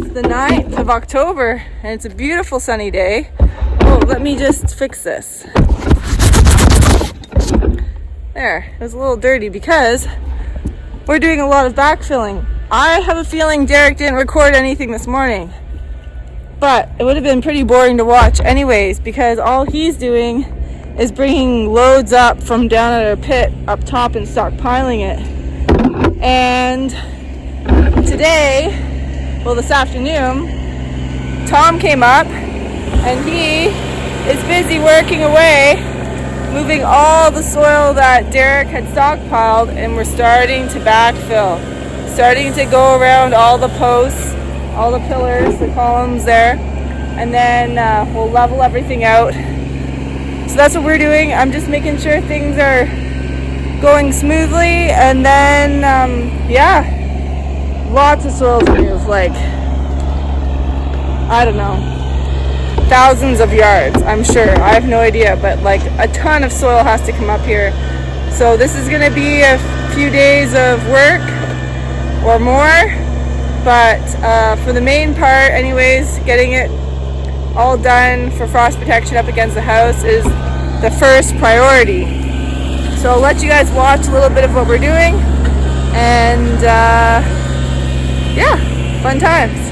is the 9th of October and it's a beautiful sunny day. Oh, let me just fix this. There, it was a little dirty because we're doing a lot of backfilling. I have a feeling Derek didn't record anything this morning, but it would have been pretty boring to watch anyways because all he's doing is bringing loads up from down at our pit up top and stockpiling it. And today, well, this afternoon, Tom came up and he is busy working away, moving all the soil that Derek had stockpiled, and we're starting to backfill. Starting to go around all the posts, all the pillars, the columns there, and then we'll level everything out. So that's what we're doing. I'm just making sure things are going smoothly, and then yeah, lots of soil to move, like, I don't know, thousands of yards, I'm sure. I have no idea, but like a ton of soil has to come up here. So this is gonna be a few days of work or more, but for the main part anyways, getting it all done for frost protection up against the house is the first priority. So I'll let you guys watch a little bit of what we're doing, and yeah, fun times.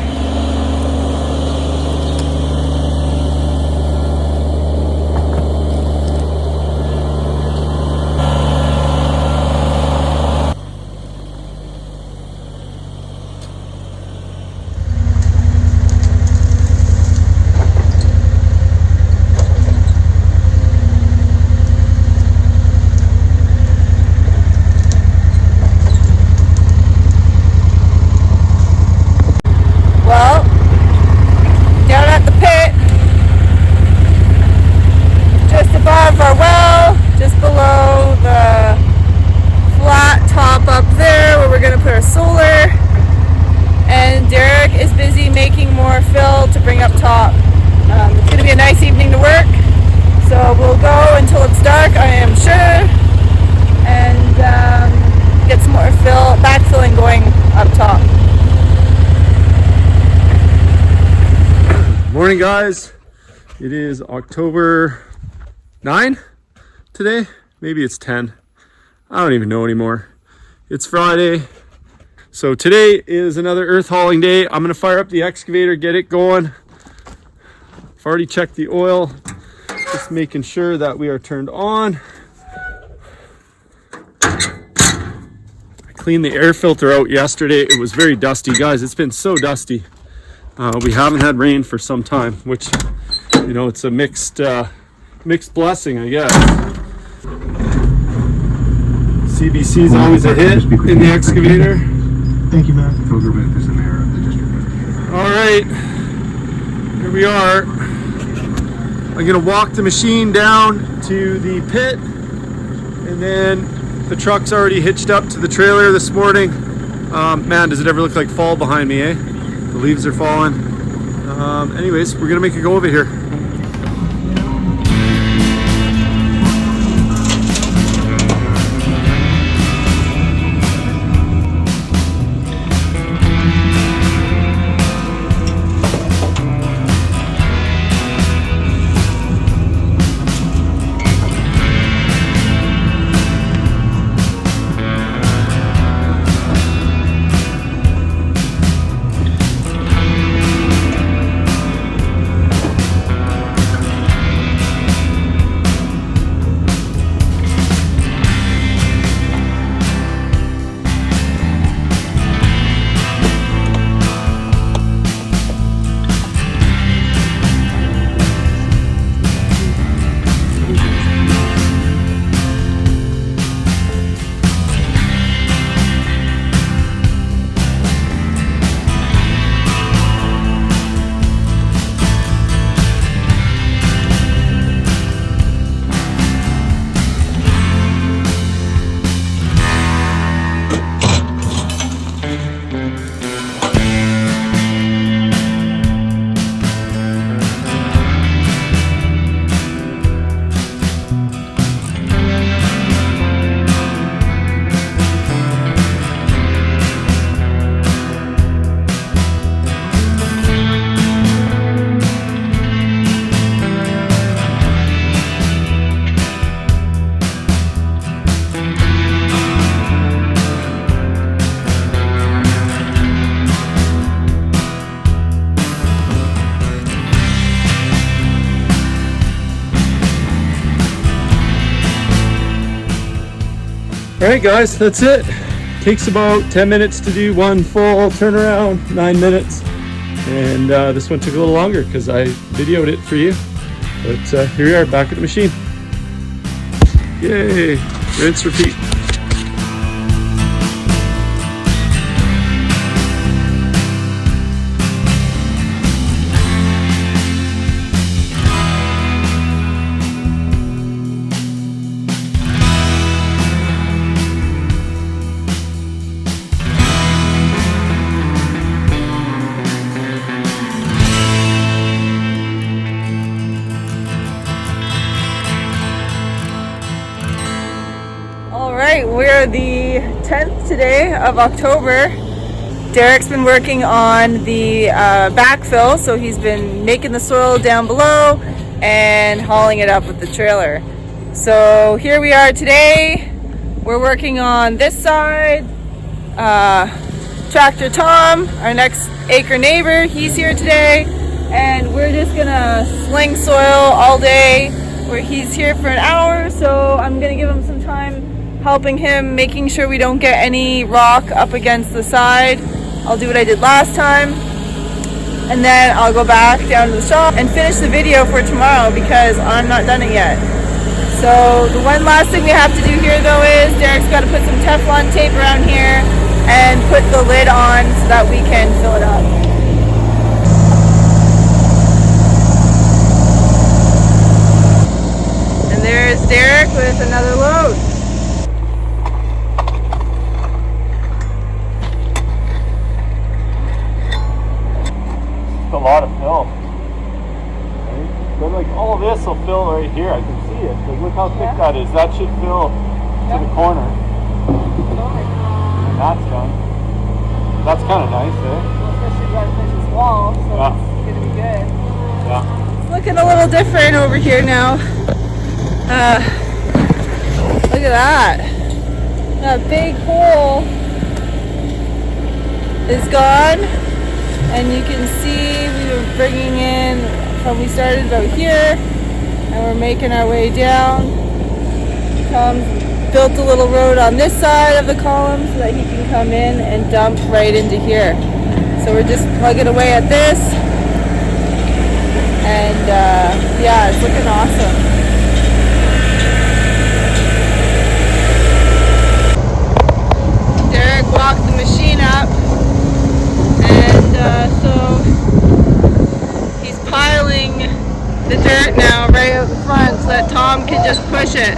It's going to be a nice evening to work, so we'll go until it's dark, I am sure, and get some more backfilling going up top. Morning guys, it is October 9 today, maybe it's 10, I don't even know anymore. It's Friday, so today is another earth hauling day. I'm going to fire up the excavator, get it going. I've already checked the oil, just making sure that we are turned on. I cleaned the air filter out yesterday. It was very dusty, guys. It's been so dusty. We haven't had rain for some time, which, you know, it's a mixed blessing, I guess. CBC is always a hit in the excavator. Thank you, man. Filter vent is an error of the district. All right, here we are. I'm gonna walk the machine down to the pit, and then the truck's already hitched up to the trailer this morning. Man, does it ever look like fall behind me, eh? The leaves are falling. Anyways, we're gonna make a go of it here. All right, guys, that's it. Takes about 10 minutes to do one full turnaround, 9 minutes. And this one took a little longer because I videoed it for you. But here we are, back at the machine. Yay, rinse, repeat. We're the 10th today of October. Derreck's been working on the backfill, so he's been making the soil down below and hauling it up with the trailer. So here we are today. We're working on this side. Tractor Tom, our next acre neighbor, he's here today, and we're just gonna sling soil all day. He's here for an hour, so I'm gonna give him some time helping him, making sure we don't get any rock up against the side. I'll do what I did last time, and then I'll go back down to the shop and finish the video for tomorrow because I'm not done it yet. So the one last thing we have to do here though is Derreck's got to put some Teflon tape around here and put the lid on so that we can fill it up. And there's Derreck with another load. A lot of fill. Right? But like all this will fill right here. I can see it. Like look how thick that is. That should fill to the corner. And that's done. That's kind of nice, eh? Well, especially got to finish this wall, so it's gonna be good. Yeah. It's looking a little different over here now. Look at that. That big hole is gone. And you can see we were bringing in from we started about here, and we're making our way down. Tom built a little road on this side of the column so that he can come in and dump right into here. So we're just plugging away at this, and yeah, it's looking awesome. Derreck walked the machine up. So he's piling the dirt now right out the front so that Tom can just push it.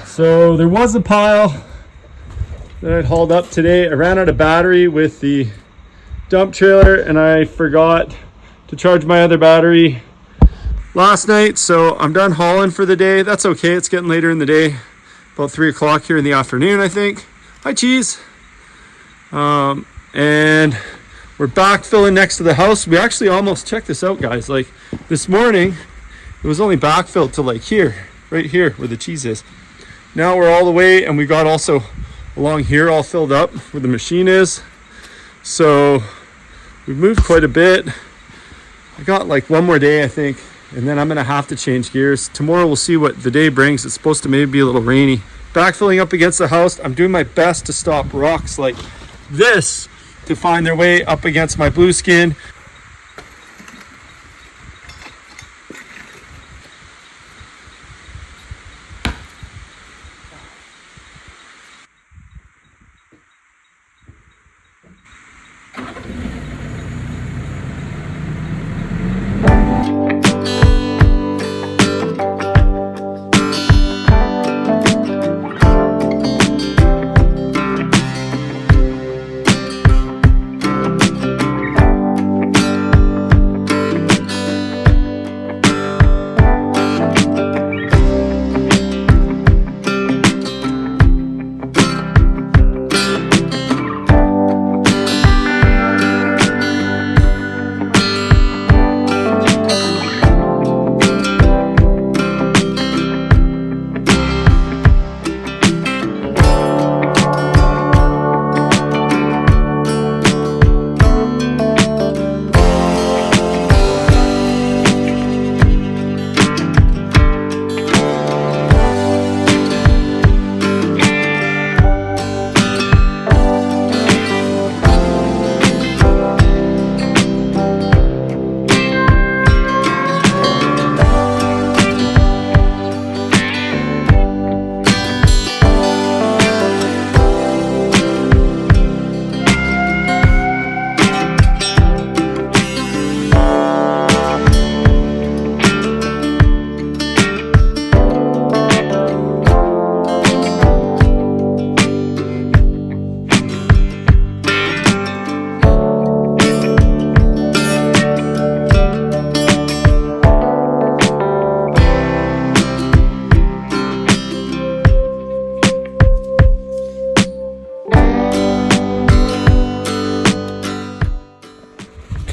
So there was a pile that I'd hauled up today. I ran out of battery with the dump trailer and I forgot to charge my other battery last night. So I'm done hauling for the day. That's okay. It's getting later in the day, about 3 o'clock here in the afternoon, I think. Hi, Cheese. And we're backfilling next to the house. We actually almost, check this out, guys. Like this morning, it was only backfilled to like here, right here where the cheese is. Now we're all the way, and we got also along here all filled up where the machine is. So we've moved quite a bit. I got like one more day, I think, and then I'm gonna have to change gears. Tomorrow we'll see what the day brings. It's supposed to maybe be a little rainy. Backfilling up against the house. I'm doing my best to stop rocks like this to find their way up against my blue skin.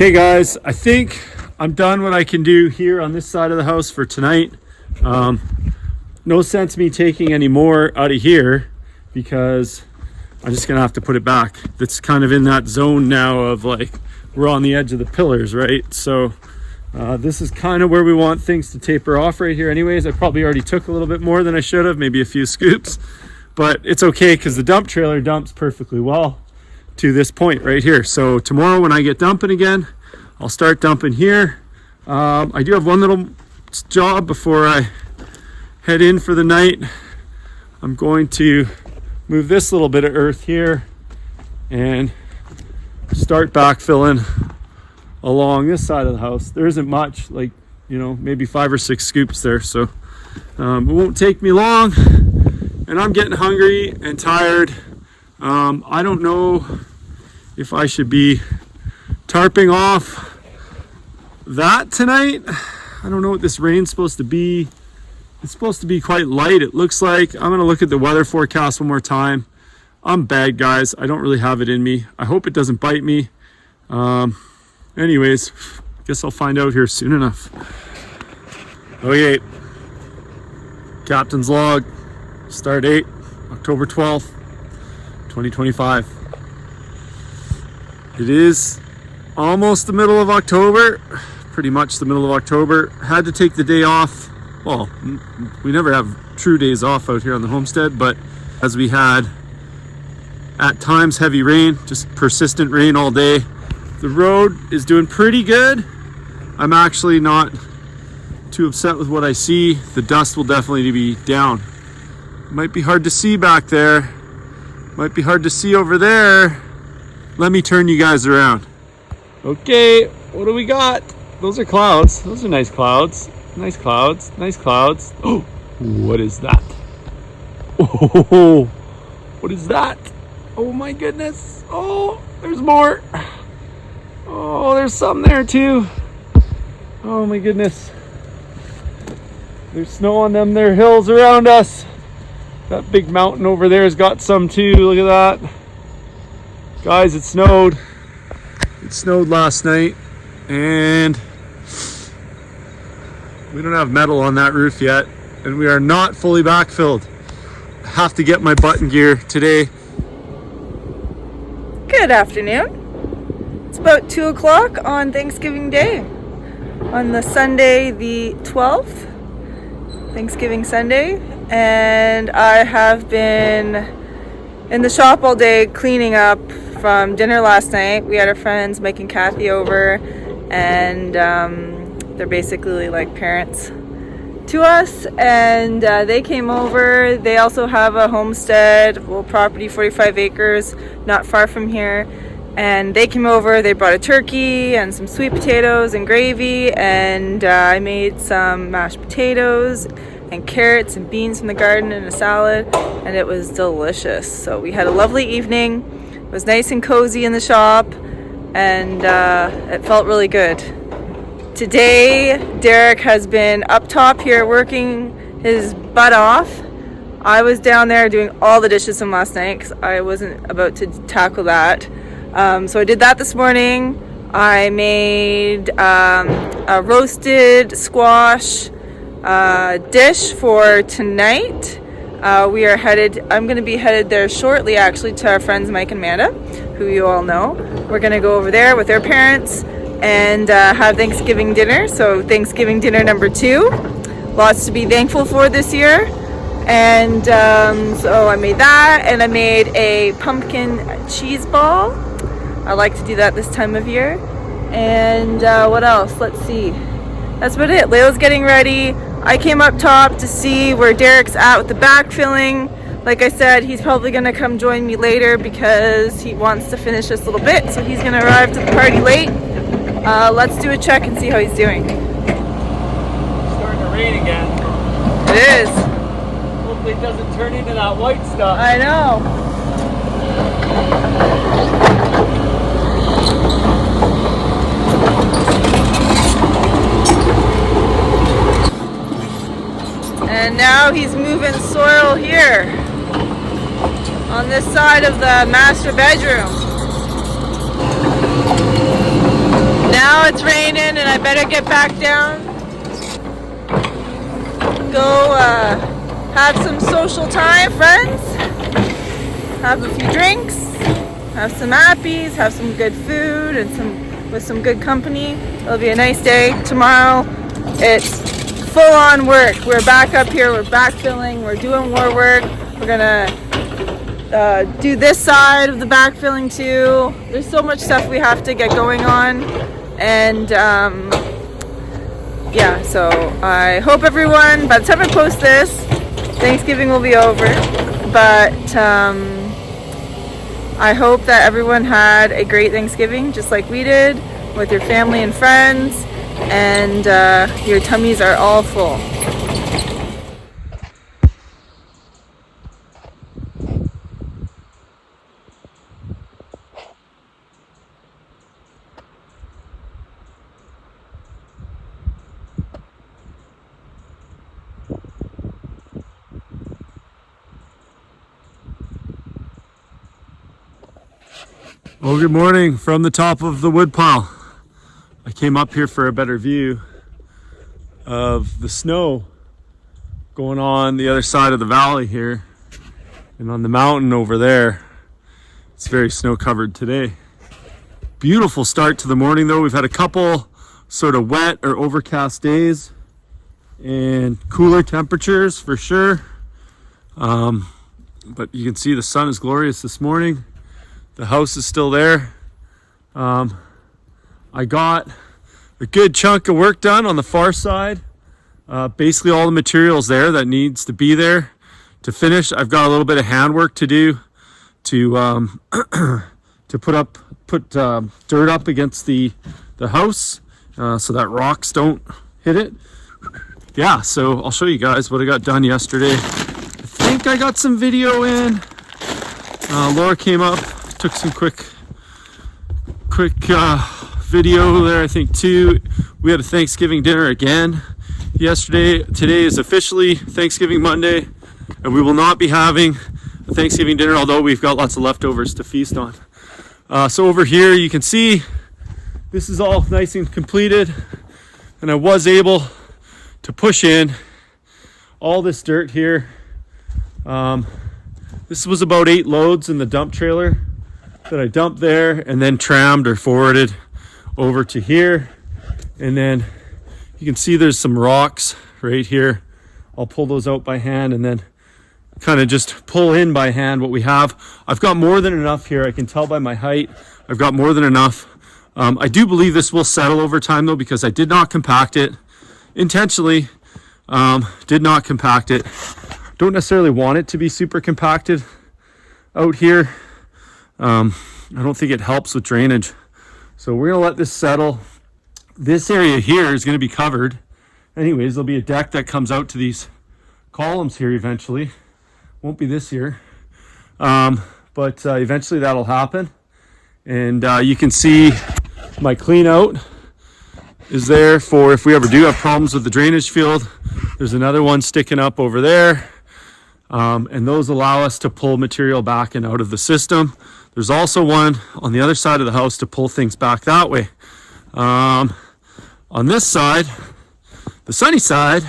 Okay guys, I think I'm done what I can do here on this side of the house for tonight. No sense me taking any more out of here because I'm just gonna have to put it back. That's kind of in that zone now of like, we're on the edge of the pillars, right? So this is kind of where we want things to taper off right here anyways. I probably already took a little bit more than I should have, maybe a few scoops, but it's okay because the dump trailer dumps perfectly well to this point right here. So tomorrow when I get dumping again, I'll start dumping here. I do have one little job before I head in for the night. I'm going to move this little bit of earth here and start backfilling along this side of the house. There isn't much, like, you know, maybe 5 or 6 scoops there. So it won't take me long, and I'm getting hungry and tired. I don't know if I should be tarping off that tonight. I don't know what this rain's supposed to be. It's supposed to be quite light, it looks like. I'm gonna look at the weather forecast one more time. I'm bad, guys. I don't really have it in me. I hope it doesn't bite me. Anyways, guess I'll find out here soon enough. Okay, captain's log, start date, October 12th. 2025. It is almost the middle of October, pretty much the middle of October. Had to take the day off. Well, we never have true days off out here on the homestead, but as we had at times heavy rain, just persistent rain all day. The road is doing pretty good. I'm actually not too upset with what I see. The dust will definitely be down. Might be hard to see back there. Might be hard to see over there. Let me turn you guys around. Okay, what do we got? Those are clouds. Those are nice clouds. Nice clouds. Nice clouds. Oh, what is that? Oh, what is that? Oh my goodness. Oh, there's more. Oh, there's some there too. Oh my goodness. There's snow on them. There are hills around us. That big mountain over there has got some too. Look at that. Guys, it snowed. It snowed last night, and we don't have metal on that roof yet, and we are not fully backfilled. I have to get my button gear today. Good afternoon. It's about 2 o'clock on Thanksgiving Day, on the Sunday the 12th, Thanksgiving Sunday. And I have been in the shop all day cleaning up from dinner last night. We had our friends Mike and Kathy over, and they're basically like parents to us, and they came over. They also have a homestead, little property, 45 acres, not far from here, and they came over. They brought a turkey and some sweet potatoes and gravy, and I made some mashed potatoes and carrots and beans from the garden and a salad, and it was delicious. So we had a lovely evening. It was nice and cozy in the shop, and it felt really good. Today, Derek has been up top here working his butt off. I was down there doing all the dishes from last night because I wasn't about to tackle that. So I did that this morning. I made a roasted squash dish for tonight. We are headed, I'm going to be headed there shortly actually to our friends Mike and Amanda, who you all know. We're going to go over there with their parents and have Thanksgiving dinner. So Thanksgiving dinner number 2. Lots to be thankful for this year. And so I made that, and I made a pumpkin cheese ball. I like to do that this time of year. And what else? Let's see. That's about it. Layla's getting ready. I came up top to see where Derek's at with the backfilling. Like I said, he's probably going to come join me later because he wants to finish this little bit. So he's going to arrive to the party late. Let's do a check and see how he's doing. It's starting to rain again. It is. Hopefully it doesn't turn into that white stuff. I know. And now he's moving soil here on this side of the master bedroom. now it's raining and I better get back down. Go have some social time, friends. Have a few drinks, have some appies, have some good food and with some good company. It'll be a nice day. Tomorrow it's full on work. We're back up here, we're backfilling, we're doing more work. We're gonna do this side of the backfilling too. There's so much stuff we have to get going on, and yeah, so I hope everyone, by the time I post this, Thanksgiving will be over, but I hope that everyone had a great Thanksgiving just like we did with your family and friends, and your tummies are all full. Well, good morning from the top of the woodpile. I came up here for a better view of the snow going on the other side of the valley here, and on the mountain over there. It's very snow covered today. Beautiful start to the morning though. We've had a couple sort of wet or overcast days and cooler temperatures for sure. But you can see the sun is glorious this morning. The house is still there. I got a good chunk of work done on the far side. Basically all the materials there that needs to be there to finish. I've got a little bit of handwork to do to to put dirt up against the house so that rocks don't hit it. Yeah, so I'll show you guys what I got done yesterday. I think I got some video in. Laura came up, took some quick video there, I think too. We had a Thanksgiving dinner again yesterday. Today is officially Thanksgiving Monday, and we will not be having a Thanksgiving dinner, although we've got lots of leftovers to feast on. So over here you can see this is all nice and completed, and I was able to push in all this dirt here. This was about 8 loads in the dump trailer that I dumped there and then trammed or forwarded over to here. And then you can see there's some rocks right here. I'll pull those out by hand and then kind of just pull in by hand what we have. I've got more than enough here. I can tell by my height. I've got more than enough. I do believe this will settle over time though, because I did not compact it intentionally. Did not compact it. Don't necessarily want it to be super compacted out here. I don't think it helps with drainage. So we're gonna let this settle. This area here is gonna be covered. Anyways, there'll be a deck that comes out to these columns here eventually. Won't be this year. But eventually that'll happen. And you can see my clean out is there for if we ever do have problems with the drainage field. There's another one sticking up over there. And those allow us to pull material back and out of the system. There's also one on the other side of the house to pull things back that way. On this side, the sunny side,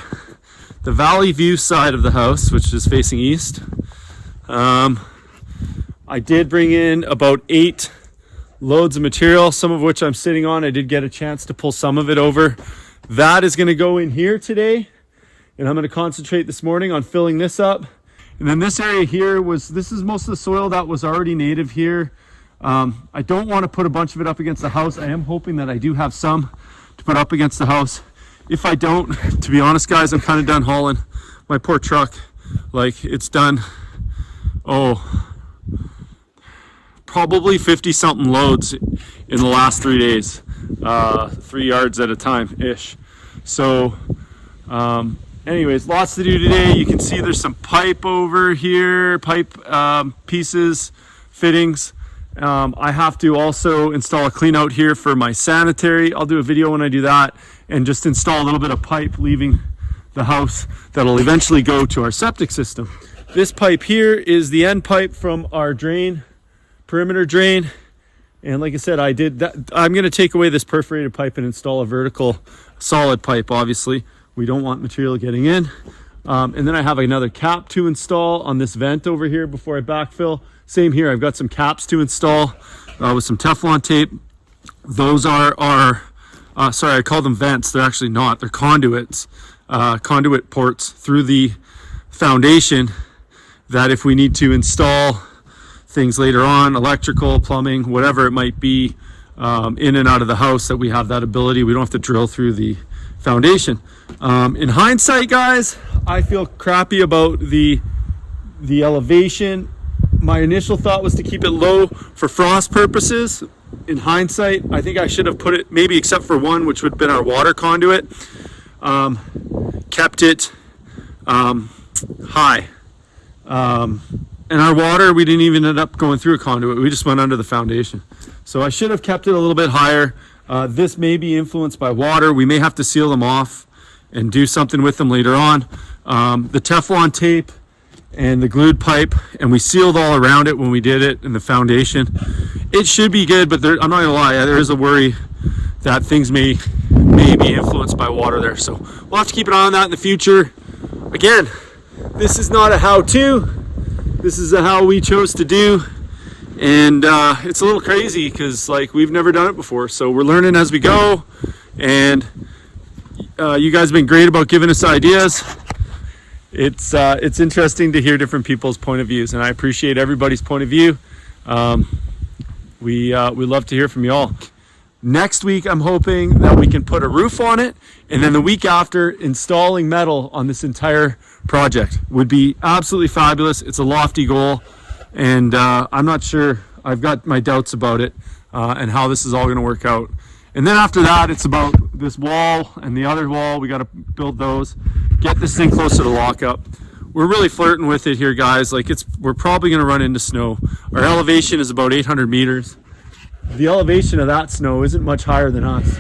the valley view side of the house, which is facing east, I did bring in about 8 loads of material, some of which I'm sitting on. I did get a chance to pull some of it over. That is going to go in here today, and I'm going to concentrate this morning on filling this up. And then this area here this is most of the soil that was already native here. I don't want to put a bunch of it up against the house. I am hoping that I do have some to put up against the house. If I don't, to be honest guys, I'm kind of done hauling my poor truck. Like, it's done, probably 50 something loads in the last 3 days, 3 yards at a time ish. So anyways, lots to do today. You can see there's some pipe over here, pieces, fittings. I have to also install a clean out here for my sanitary. I'll do a video when I do that, and just install a little bit of pipe leaving the house that'll eventually go to our septic system. This pipe here is the end pipe from our drain, perimeter drain, And like I said, I did that. I'm going to take away this perforated pipe and install a vertical solid pipe. Obviously, we don't want material getting in. And then I have another cap to install on this vent over here before I backfill. Same here, I've got some caps to install with some Teflon tape. Those are sorry, I call them vents. They're actually not. They're conduits, conduit ports through the foundation that if we need to install things later on, electrical, plumbing, whatever it might be, in and out of the house, that we have that ability. We don't have to drill through the foundation. In hindsight, guys, I feel crappy about the elevation. My initial thought was to keep it low for frost purposes. In hindsight, I think I should have put it, maybe except for one, which would have been our water conduit, kept it high. And our water, we didn't even end up going through a conduit. We just went under the foundation. So I should have kept it a little bit higher. This may be influenced by water. We may have to seal them off and do something with them later on. The Teflon tape and the glued pipe, and we sealed all around it when we did it in the foundation. It should be good, but I'm not gonna lie, there is a worry that things may be influenced by water there. So we'll have to keep an eye on that in the future. Again, this is not a how-to. This is a how we chose to do. And it's a little crazy because like we've never done it before. So we're learning as we go. And you guys have been great about giving us ideas. It's interesting to hear different people's point of views, and I appreciate everybody's point of view. We love to hear from you all. Next week, I'm hoping that we can put a roof on it, and then the week after, installing metal on this entire project would be absolutely fabulous. It's a lofty goal, and I'm not sure. I've got my doubts about it and how this is all going to work out. And then after that, it's about this wall and the other wall. We got to build those, get this thing closer to lockup. We're really flirting with it here, guys. Like we're probably going to run into snow. Our elevation is about 800 meters. The elevation of that snow isn't much higher than us.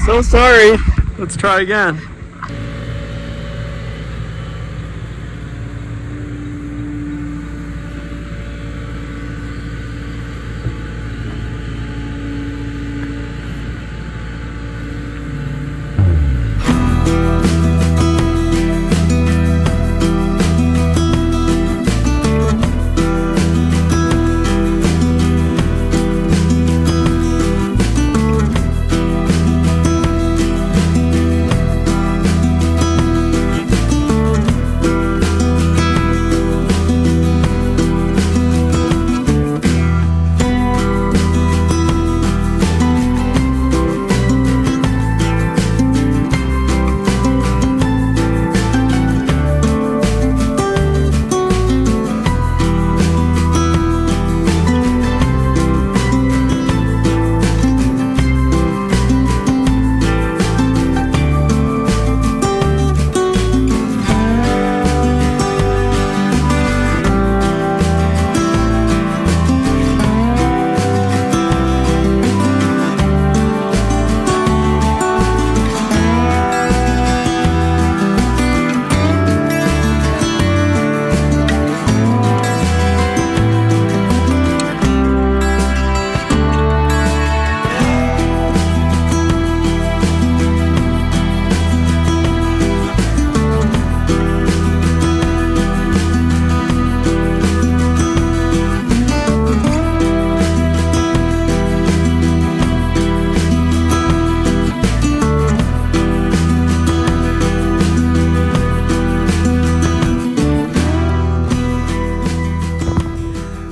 So sorry. Let's try again.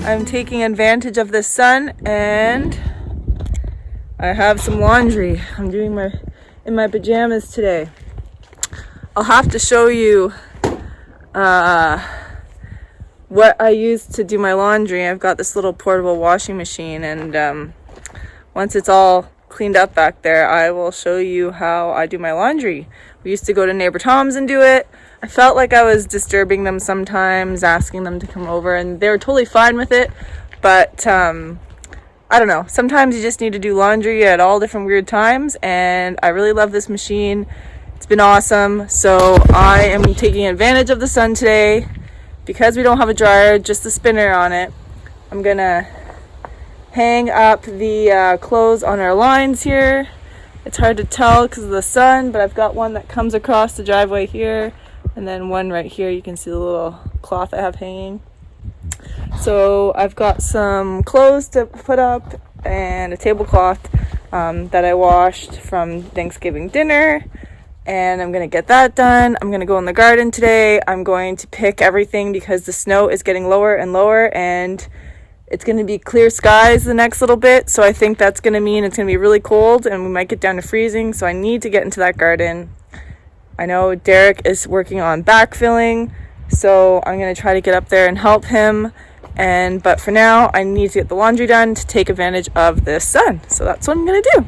I'm taking advantage of the sun, and I have some laundry. I'm doing in my pajamas today. I'll have to show you what I use to do my laundry. I've got this little portable washing machine, and once it's all cleaned up back there, I will show you how I do my laundry. We used to go to neighbor Tom's and do it. I felt like I was disturbing them sometimes, asking them to come over, and they were totally fine with it. But I don't know, sometimes you just need to do laundry at all different weird times, and I really love this machine. It's been awesome. So I am taking advantage of the sun today. Because we don't have a dryer, just the spinner on it, I'm gonna hang up the clothes on our lines here. It's hard to tell because of the sun, but I've got one that comes across the driveway here, and then one right here. You can see the little cloth I have hanging. So I've got some clothes to put up and a tablecloth that I washed from Thanksgiving dinner. And I'm going to get that done. I'm going to go in the garden today. I'm going to pick everything because the snow is getting lower and lower, and it's going to be clear skies the next little bit. So I think that's going to mean it's going to be really cold and we might get down to freezing. So I need to get into that garden. I know Derek is working on backfilling, so I'm going to try to get up there and help him. But for now, I need to get the laundry done to take advantage of this sun. So that's what I'm going to do.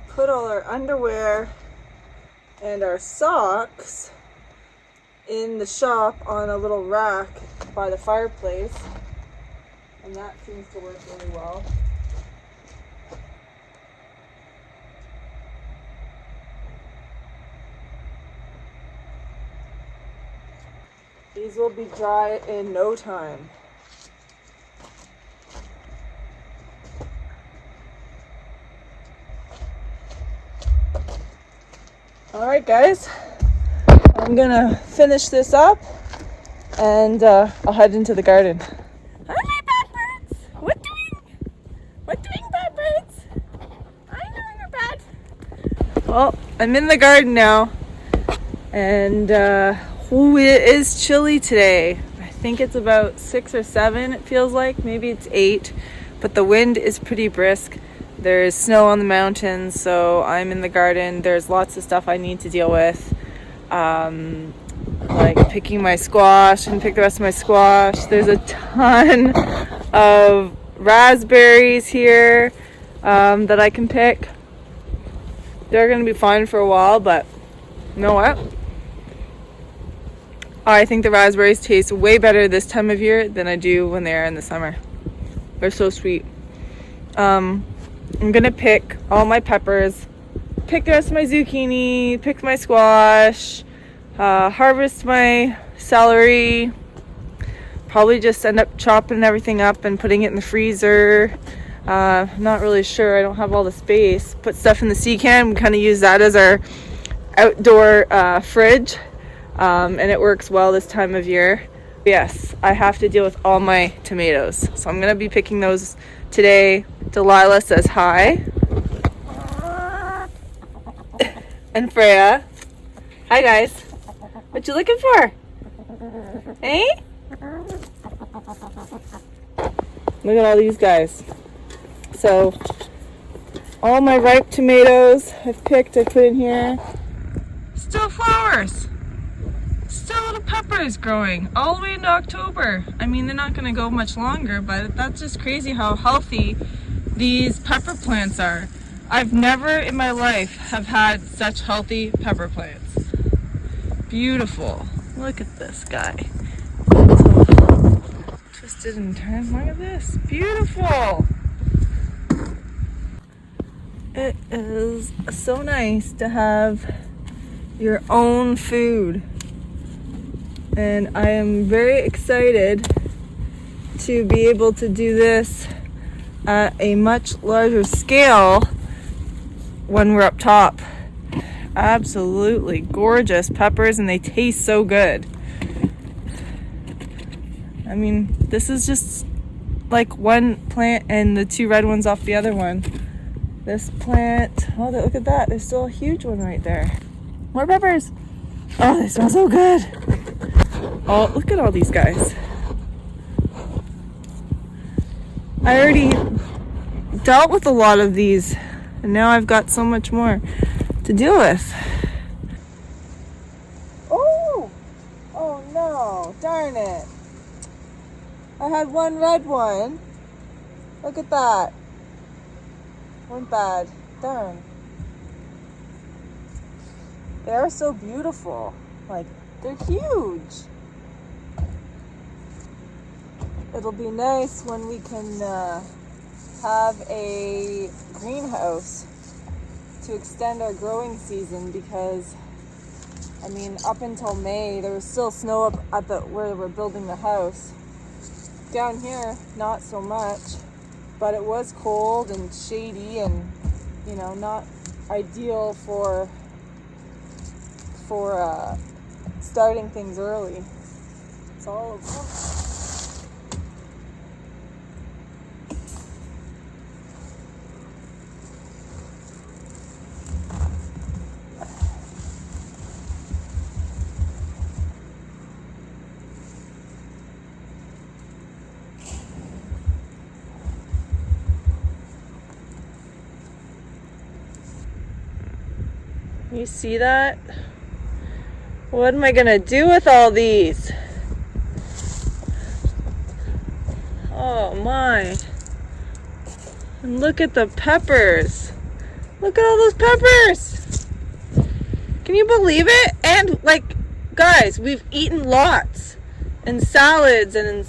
Put all our underwear and our socks in the shop on a little rack by the fireplace, and that seems to work really well. These will be dry in no time. Alright guys, I'm gonna finish this up and I'll head into the garden. Hi bad birds! What doing bad birds? I know you're bad. Well, I'm in the garden now, and it is chilly today. I think it's about 6 or 7, it feels like, maybe it's 8, but the wind is pretty brisk. There's snow on the mountains, so I'm in the garden. There's lots of stuff I need to deal with, like picking my squash and pick the rest of my squash. There's a ton of raspberries here that I can pick. They're going to be fine for a while, but you know what? I think the raspberries taste way better this time of year than I do when they're in the summer. They're so sweet. I'm gonna pick all my peppers, pick the rest of my zucchini, pick my squash, harvest my celery, probably just end up chopping everything up and putting it in the freezer. I'm not really sure, I don't have all the space. Put stuff in the sea can, we kind of use that as our outdoor fridge, and it works well this time of year. Yes, I have to deal with all my tomatoes, so I'm gonna be picking those today. Delilah says hi. And Freya. Hi guys. What you looking for? Hey? Look at all these guys. So all my ripe tomatoes I've picked, I put in here. Still flowers. Still little peppers growing all the way into October. I mean, they're not going to go much longer, but that's just crazy how healthy these pepper plants are. I've never in my life have had such healthy pepper plants. Beautiful. Look at this guy. Twisted and turned. Look at this. Beautiful. It is so nice to have your own food. And I am very excited to be able to do this at a much larger scale when we're up top. Absolutely gorgeous peppers, and they taste so good. I mean, this is just like one plant and the 2 red ones off the other one. This plant, oh look at that, there's still a huge one right there. More peppers. Oh, they smell so good. Oh, look at all these guys. I already dealt with a lot of these And now I've got so much more to deal with. Oh! Oh no, darn it. I had one red one. Look at that. Went bad. Darn. They are so beautiful. Like, they're huge. It'll be nice when we can have a greenhouse to extend our growing season, because I mean, up until May there was still snow up at the where we're building the house. Down here, not so much, but it was cold and shady and, you know, not ideal for starting things early. It's all over. You see that? What am I gonna do with all these? Oh my. And look at the peppers. Look at all those peppers. Can you believe it? And like, guys, we've eaten lots. And salads and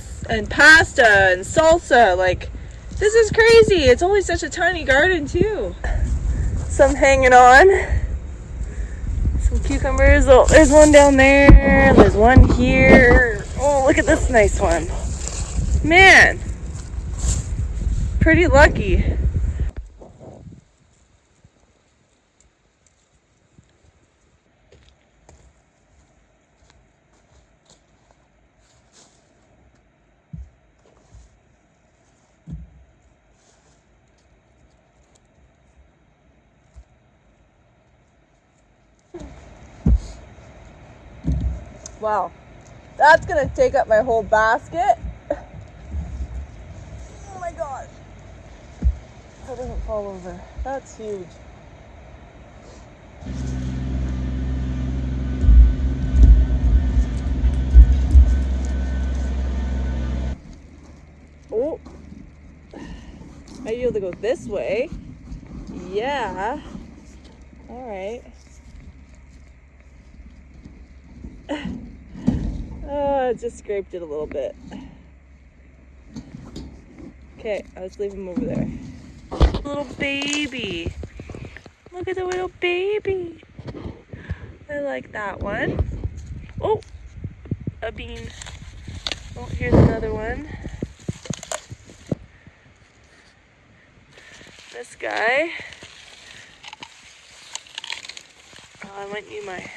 pasta and salsa. Like, this is crazy. It's only such a tiny garden too. Some hanging on. Some cucumbers. Oh, there's one down there. There's one here. Oh, look at this nice one. Man, pretty lucky. Wow, that's gonna take up my whole basket. Oh my god. That doesn't fall over. That's huge. Oh, are you able to go this way? Yeah. All right. Oh, I just scraped it a little bit. Okay, let's leave him over there. Little baby. Look at the little baby. I like that one. Oh, a bean. Oh, here's another one. This guy. Oh, I might need my...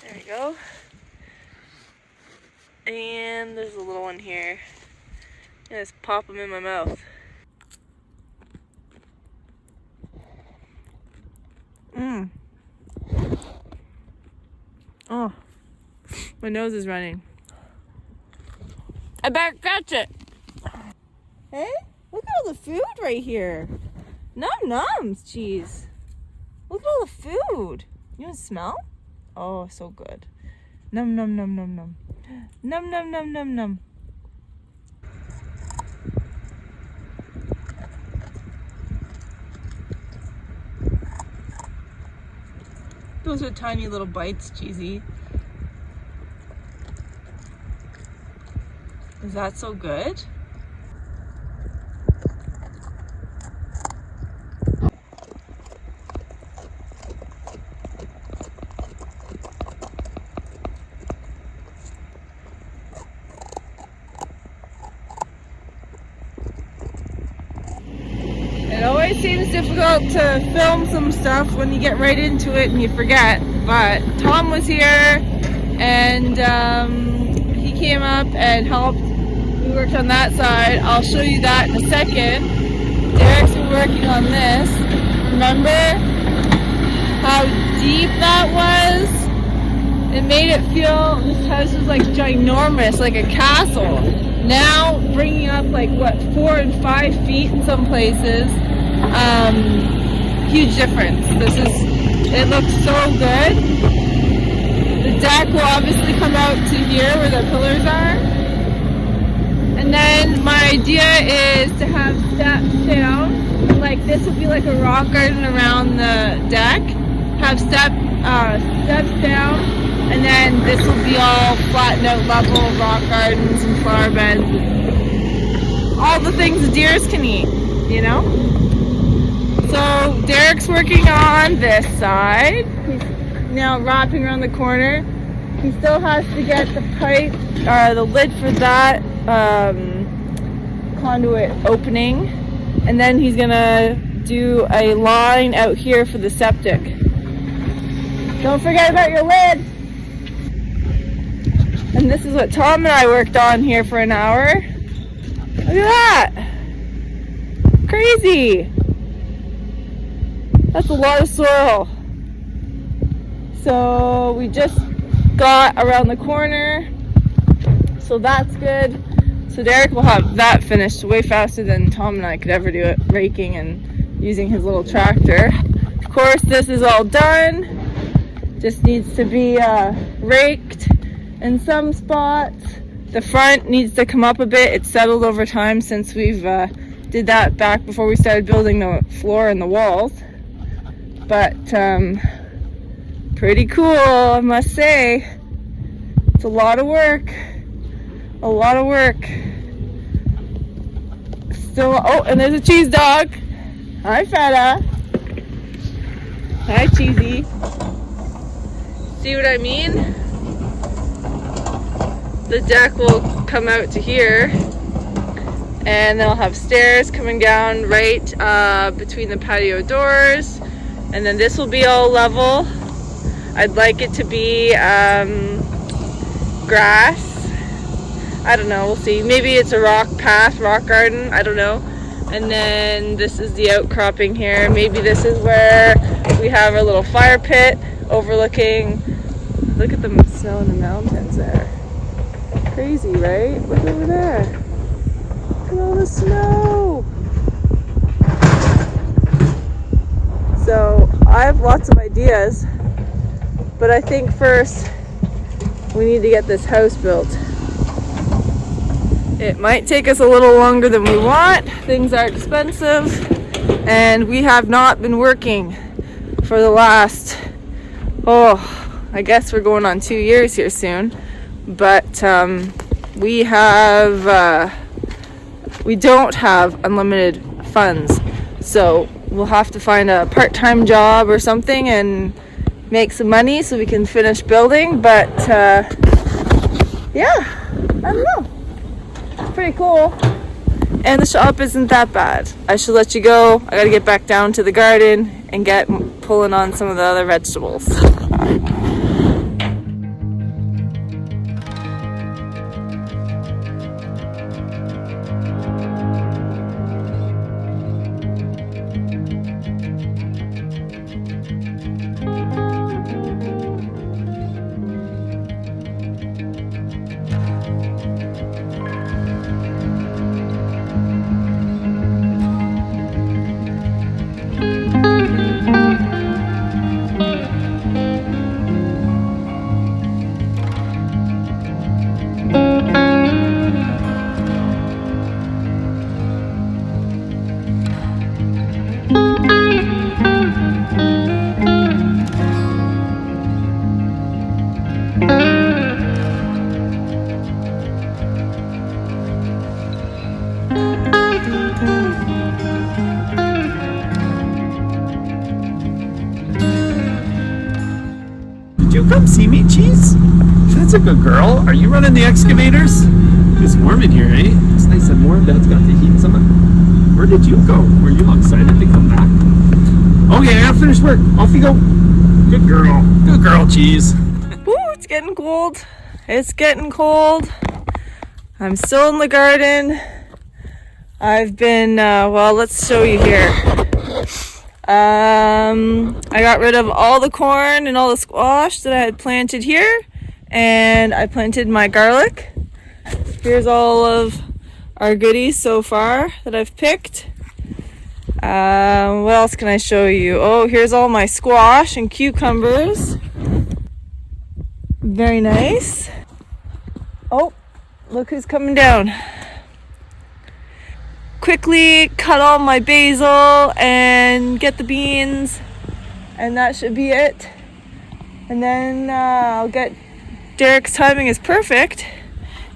There we go. And there's a little one here. I just pop them in my mouth. Mmm. Oh, my nose is running. I better catch it. Hey, look at all the food right here. Num nums, jeez. Look at all the food. You want to smell? Oh, so good. Num num num num num. Num num num num num. Those are tiny little bites, cheesy. Is that so good? It always seems difficult to film some stuff when you get right into it and you forget, but Tom was here and he came up and helped. We worked on that side. I'll show you that in a second. Derreck's been working on this. Remember how deep that was? It made it feel, this house was like ginormous, like a castle. Now bringing up like what, 4 and 5 feet in some places. Huge difference. It looks so good. The deck will obviously come out to here where the pillars are. And then my idea is to have steps down. Like this will be like a rock garden around the deck. Have steps down, and then this will be all flattened out level rock gardens and flower beds. All the things the deers can eat, you know? So Derreck's working on this side. He's now wrapping around the corner. He still has to get the pipe, the lid for that conduit opening. And then he's gonna do a line out here for the septic. Don't forget about your lid. And this is what Tom and I worked on here for an hour. Look at that. Crazy. That's a lot of soil. So we just got around the corner. So that's good. So Derreck will have that finished way faster than Tom and I could ever do it, raking and using his little tractor. Of course, this is all done. Just needs to be raked in some spots. The front needs to come up a bit. It's settled over time since we've did that back before we started building the floor and the walls. But pretty cool, I must say. It's a lot of work. A lot of work. Still, oh, and there's a cheese dog. Hi, Feta. Hi, Cheesy. See what I mean? The deck will come out to here, and they'll have stairs coming down right between the patio doors, and then this will be all level. I'd like it to be grass. I don't know, we'll see. Maybe it's a rock path, rock garden, I don't know. And then this is the outcropping here. Maybe this is where we have our little fire pit overlooking. Look at the snow in the mountains there. Crazy, right? Look over there. Look at all the snow. So I have lots of ideas, but I think first we need to get this house built. It might take us a little longer than we want. Things are expensive, and we have not been working for the last, I guess we're going on 2 years here soon. But we don't have unlimited funds, so we'll have to find a part-time job or something and make some money so we can finish building. But yeah, I don't know. Pretty cool. And the shop isn't that bad. I should let you go. I gotta get back down to the garden and get pulling on some of the other vegetables. You come see me, Cheese? That's a good girl. Are you running the excavators? It's warm in here, eh? It's nice and warm. Dad's got the heat. Where did you go? Were you excited to come back? Okay, I gotta finish work. Off you go. Good girl. Good girl, Cheese. Ooh, it's getting cold. It's getting cold. I'm still in the garden. I've been, well, let's show you here. I got rid of all the corn and all the squash that I had planted here, and I planted my garlic. Here's all of our goodies so far that I've picked. What else can I show you? Oh, here's all my squash and cucumbers. Very nice. Oh, look who's coming down. Quickly cut all my basil and get the beans, and that should be it. And then I'll get Derreck's timing is perfect.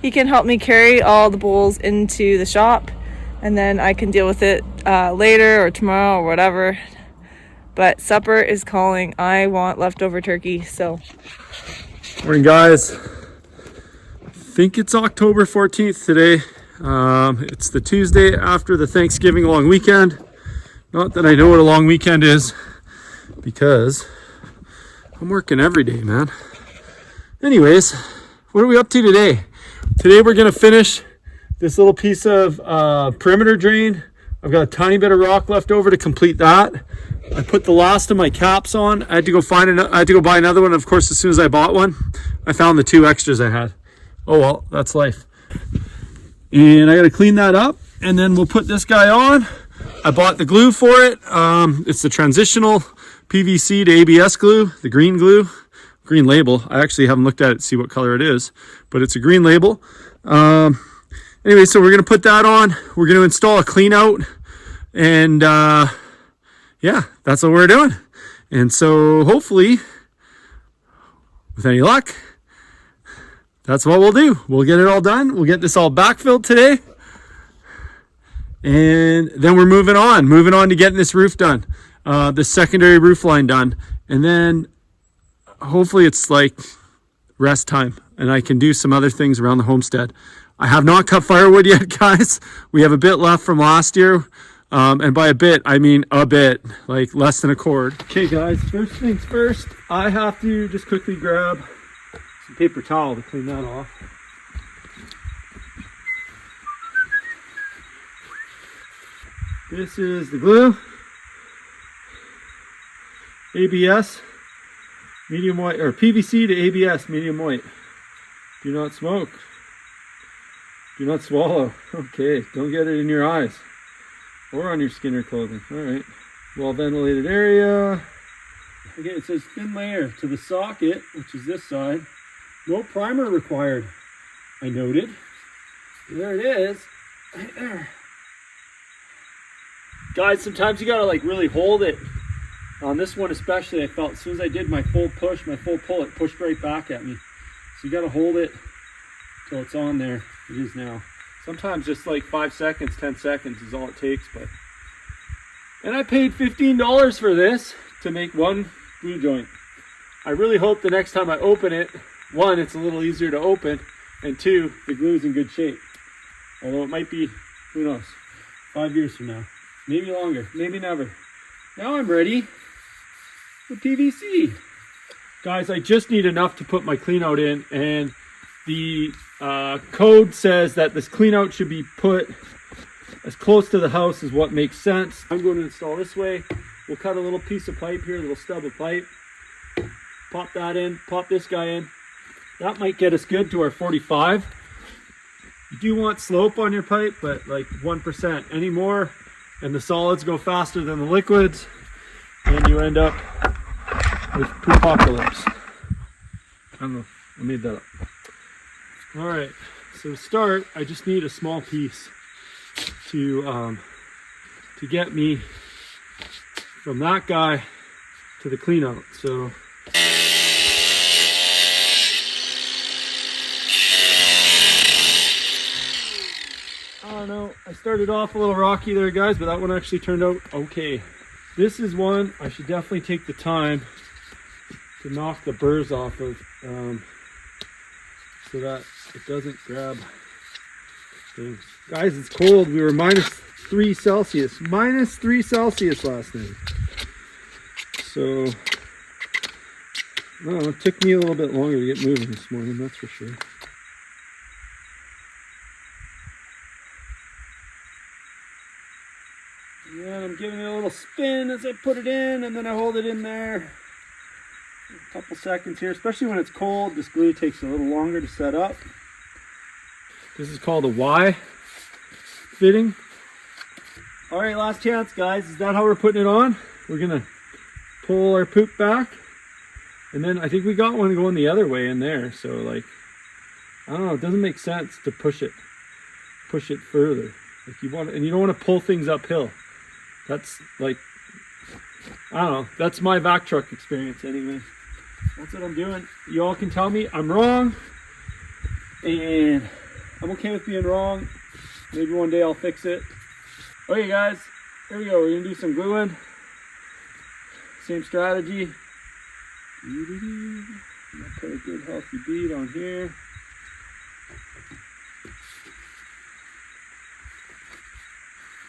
He can help me carry all the bowls into the shop, and then I can deal with it later or tomorrow or whatever. But supper is calling. I want leftover turkey, so. Morning, guys. I think it's October 14th today. It's the Tuesday after the Thanksgiving long weekend. Not that I know what a long weekend is, because I'm working every day, man. Anyways, what are we up to today? Today we're gonna finish this little piece of perimeter drain. I've got a tiny bit of rock left over to complete that. I put the last of my caps on. I had to go buy another one. Of course, as soon as I bought one, I found the 2 extras I had. Oh well, that's life. And I got to clean that up, and then we'll put this guy on. I bought the glue for it. It's the transitional PVC to ABS glue, the green glue, green label. I actually haven't looked at it to see what color it is, but it's a green label. Anyway, so we're going to put that on. We're going to install a clean out, and yeah, that's what we're doing. And so hopefully, with any luck, that's what we'll do. We'll get it all done. We'll get this all backfilled today. And then we're moving on to getting this roof done, the secondary roof line done. And then hopefully it's like rest time and I can do some other things around the homestead. I have not cut firewood yet, guys. We have a bit left from last year. And by a bit, I mean a bit, like less than a cord. Okay, guys, first things first, I have to just quickly grab some paper towel to clean that off. This is the glue. ABS, medium white, or PVC to ABS, medium white. Do not smoke. Do not swallow. Okay, don't get it in your eyes or on your skin or clothing. All right, well ventilated area. Okay, it says thin layer to the socket, which is this side. No primer required, I noted. There it is, right there. Guys, sometimes you gotta like really hold it. On this one especially, I felt as soon as I did my full push, my full pull, it pushed right back at me. So you gotta hold it till it's on there. It is now. Sometimes just like 5 seconds, 10 seconds is all it takes. But and I paid $15 for this to make one glue joint. I really hope the next time I open it, 1, it's a little easier to open, and 2, the glue's in good shape. Although it might be, who knows, 5 years from now. Maybe longer, maybe never. Now I'm ready for PVC. Guys, I just need enough to put my clean out in, and the code says that this clean out should be put as close to the house as what makes sense. I'm going to install this way. We'll cut a little piece of pipe here, a little stub of pipe. Pop that in, pop this guy in. That might get us good to our 45. You do want slope on your pipe, but like 1%. Any more, and the solids go faster than the liquids, and you end up with poopocalypse. I don't know, I made that up. All right, so to start, I just need a small piece to get me from that guy to the clean out. So I don't know, I started off a little rocky there, guys, but that one actually turned out okay. This is one I should definitely take the time to knock the burrs off of, so that it doesn't grab things. Guys, it's cold. We were -3 Celsius. -3 Celsius last night. So, well, it took me a little bit longer to get moving this morning, that's for sure. And I'm giving it a little spin as I put it in, and then I hold it in there. A couple seconds here, especially when it's cold. This glue takes a little longer to set up. This is called a Y fitting. All right, last chance, guys. Is that how we're putting it on? We're gonna pull our poop back, and then I think we got one going the other way in there. So like, I don't know, it doesn't make sense to push it further. Like you want, and you don't want to pull things uphill. That's like, I don't know, that's my vac truck experience anyway. That's what I'm doing. You all can tell me I'm wrong, and I'm okay with being wrong. Maybe one day I'll fix it. Okay guys, here we go. We're gonna do some gluing. Same strategy. Put a good healthy bead on here.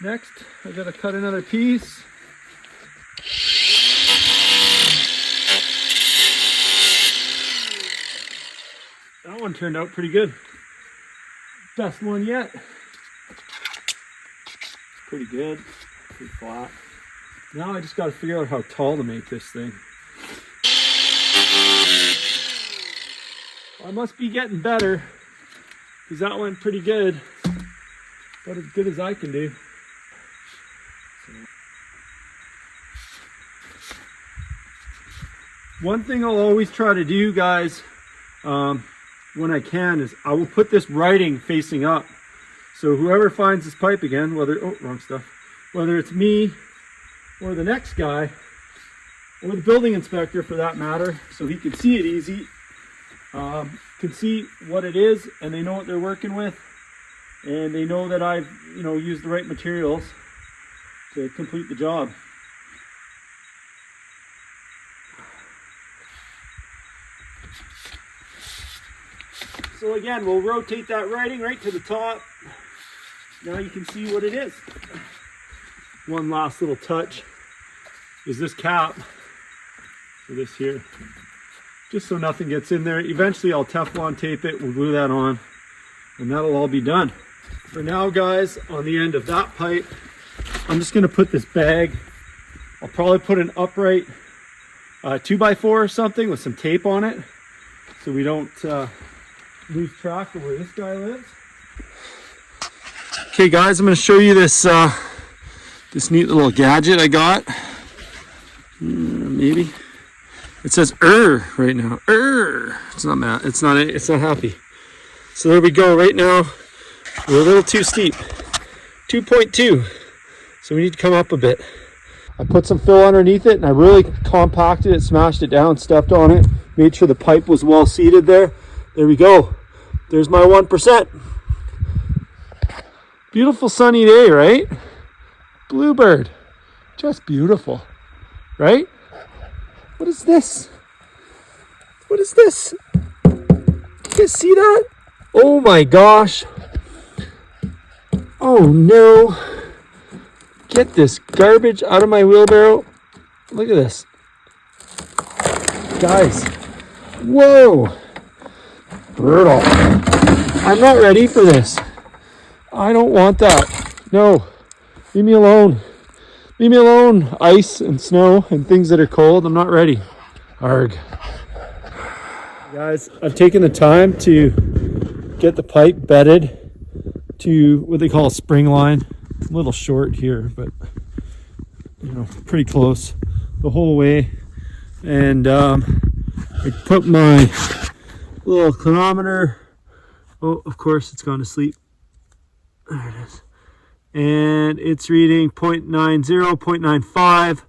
Next, I gotta cut another piece. That one turned out pretty good. Best one yet. Pretty good, pretty flat. Now I just gotta figure out how tall to make this thing. I must be getting better, because that went pretty good. About as good as I can do. One thing I'll always try to do, guys, when I can, is I will put this writing facing up. So whoever finds this pipe again, whether, oh, wrong stuff, whether it's me or the next guy, or the building inspector for that matter, so he can see it easy, can see what it is, and they know what they're working with, and they know that I've, you know, used the right materials to complete the job. So again, we'll rotate that writing right to the top. Now you can see what it is. One last little touch is this cap for this here, just so nothing gets in there. Eventually I'll Teflon tape it, we'll glue that on, and that'll all be done. For now, guys, on the end of that pipe, I'm just gonna put this bag. I'll probably put an upright 2x4 or something with some tape on it, so we don't lose track of where this guy lives. Okay guys, I'm going to show you this this neat little gadget I got. Maybe it says right now. It's not mad. It's not happy. So there we go. Right now we're a little too steep. 2.2. So we need to come up a bit. I put some fill underneath it and I really compacted it, smashed it down, stepped on it, made sure the pipe was well seated there. There we go. There's my 1%. Beautiful sunny day, right? Bluebird. Just beautiful, right? What is this? What is this? You guys see that? Oh my gosh. Oh no. Get this garbage out of my wheelbarrow. Look at this. Guys. Whoa. Brutal. I'm not ready for this. I don't want that. No. Leave me alone. Leave me alone. Ice and snow and things that are cold. I'm not ready. Arg. Guys, I've taken the time to get the pipe bedded to what they call a spring line. A little short here, but you know, pretty close the whole way. And I put my little clinometer. Oh, of course, it's gone to sleep. There it is. And it's reading 0.90, 0.95.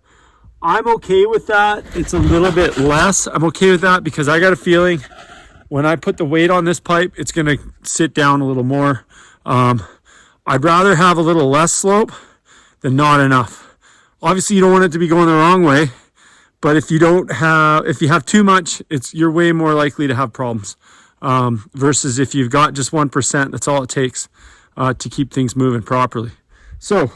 I'm okay with that. It's a little bit less. I'm okay with that because I got a feeling when I put the weight on this pipe, it's going to sit down a little more. I'd rather have a little less slope than not enough. Obviously, you don't want it to be going the wrong way, but if you have too much, you're way more likely to have problems. Versus if you've got just 1%, that's all it takes to keep things moving properly. So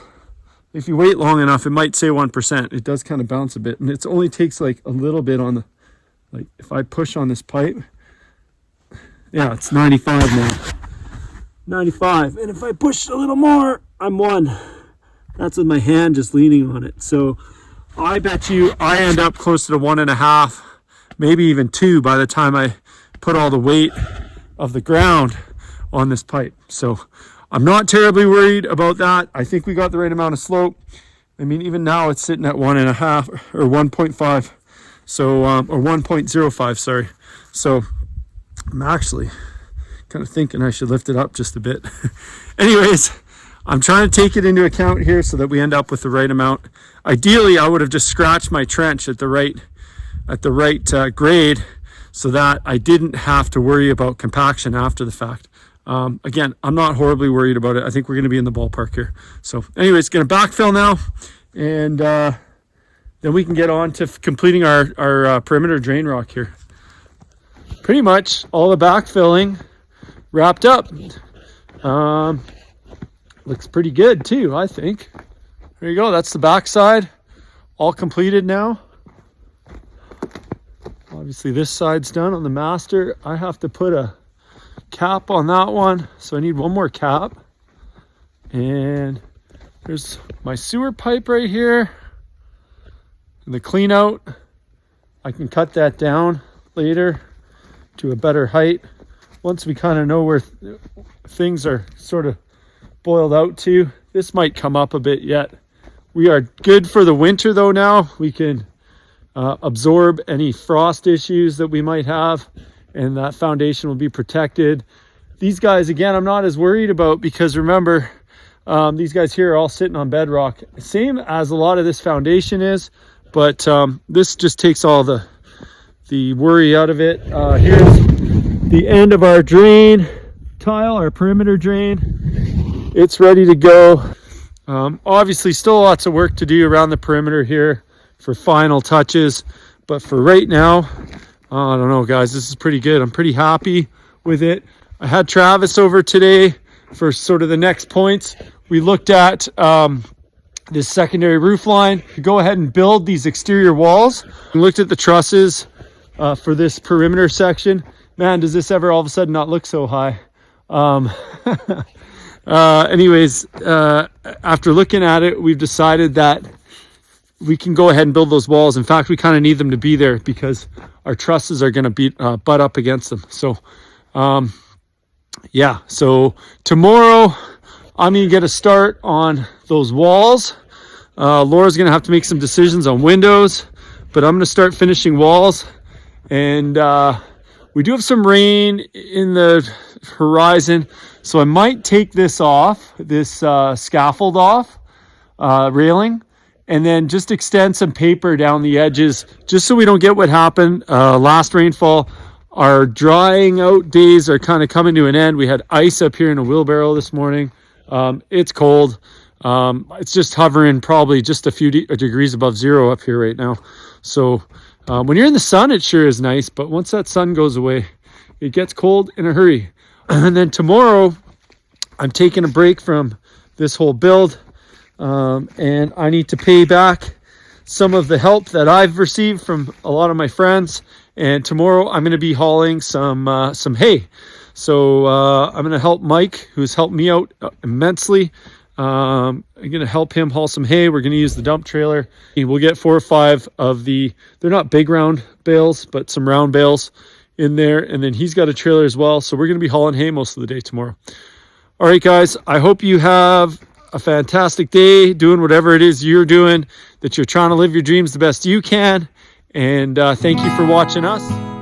if you wait long enough, it might say 1%. It does kind of bounce a bit, and it only takes like a little bit on the, like if I push on this pipe, yeah, it's 95 now. 95, and if I push a little more, I'm 1. That's with my hand just leaning on it. So I bet you I end up closer to 1.5, maybe even 2 by the time I put all the weight of the ground on this pipe. So I'm not terribly worried about that. I think we got the right amount of slope. I mean, even now it's sitting at 1.5 or 1.5. So, or 1.05, sorry. So I'm actually kind of thinking I should lift it up just a bit. Anyways, I'm trying to take it into account here so that we end up with the right amount. Ideally, I would have just scratched my trench at the right grade so that I didn't have to worry about compaction after the fact. Again, I'm not horribly worried about it. I think we're going to be in the ballpark here. So anyways, going to backfill now, and then we can get on to completing our perimeter drain rock here. Pretty much all the backfilling wrapped up. Looks pretty good too, I think. There you go. That's the backside, all completed now. Obviously this side's done on the master. I have to put a cap on that one, so I need one more cap. And there's my sewer pipe right here. And the clean out, I can cut that down later to a better height once we kind of know where things are sort of boiled out to. This might come up a bit yet. We are good for the winter though now. We can absorb any frost issues that we might have, and that foundation will be protected. These guys, again, I'm not as worried about, because remember, these guys here are all sitting on bedrock, same as a lot of this foundation is, but this just takes all the worry out of it. Here's the end of our drain tile, our perimeter drain. It's ready to go. Obviously still lots of work to do around the perimeter here for final touches, but for right now, I don't know, guys, this is pretty good. I'm pretty happy with it. I had Travis over today for sort of the next points. We looked at this secondary roof line to go ahead and build these exterior walls. We looked at the trusses for this perimeter section. Man, does this ever all of a sudden not look so high? Anyways, after looking at it, we've decided that we can go ahead and build those walls. In fact, we kind of need them to be there because our trusses are going to butt up against them. So, yeah, so tomorrow I'm going to get a start on those walls. Laura's going to have to make some decisions on windows, but I'm going to start finishing walls. And we do have some rain in the horizon, so I might take this off, this scaffold off, railing, and then just extend some paper down the edges, just so we don't get what happened last rainfall. Our drying out days are kind of coming to an end. We had ice up here in a wheelbarrow this morning. It's cold. It's just hovering probably just a few degrees above zero up here right now. So when you're in the sun, it sure is nice, but once that sun goes away, it gets cold in a hurry. And then tomorrow, I'm taking a break from this whole build, and I need to pay back some of the help that I've received from a lot of my friends. And tomorrow, I'm going to be hauling some hay. So I'm going to help Mike, who's helped me out immensely. I'm going to help him haul some hay. We're going to use the dump trailer. We'll get 4 or 5 of they're not big round bales, but some round bales in there. And then he's got a trailer as well. So we're going to be hauling hay most of the day tomorrow. All right, guys, I hope you have a fantastic day doing whatever it is you're doing, that you're trying to live your dreams the best you can. And thank you for watching us.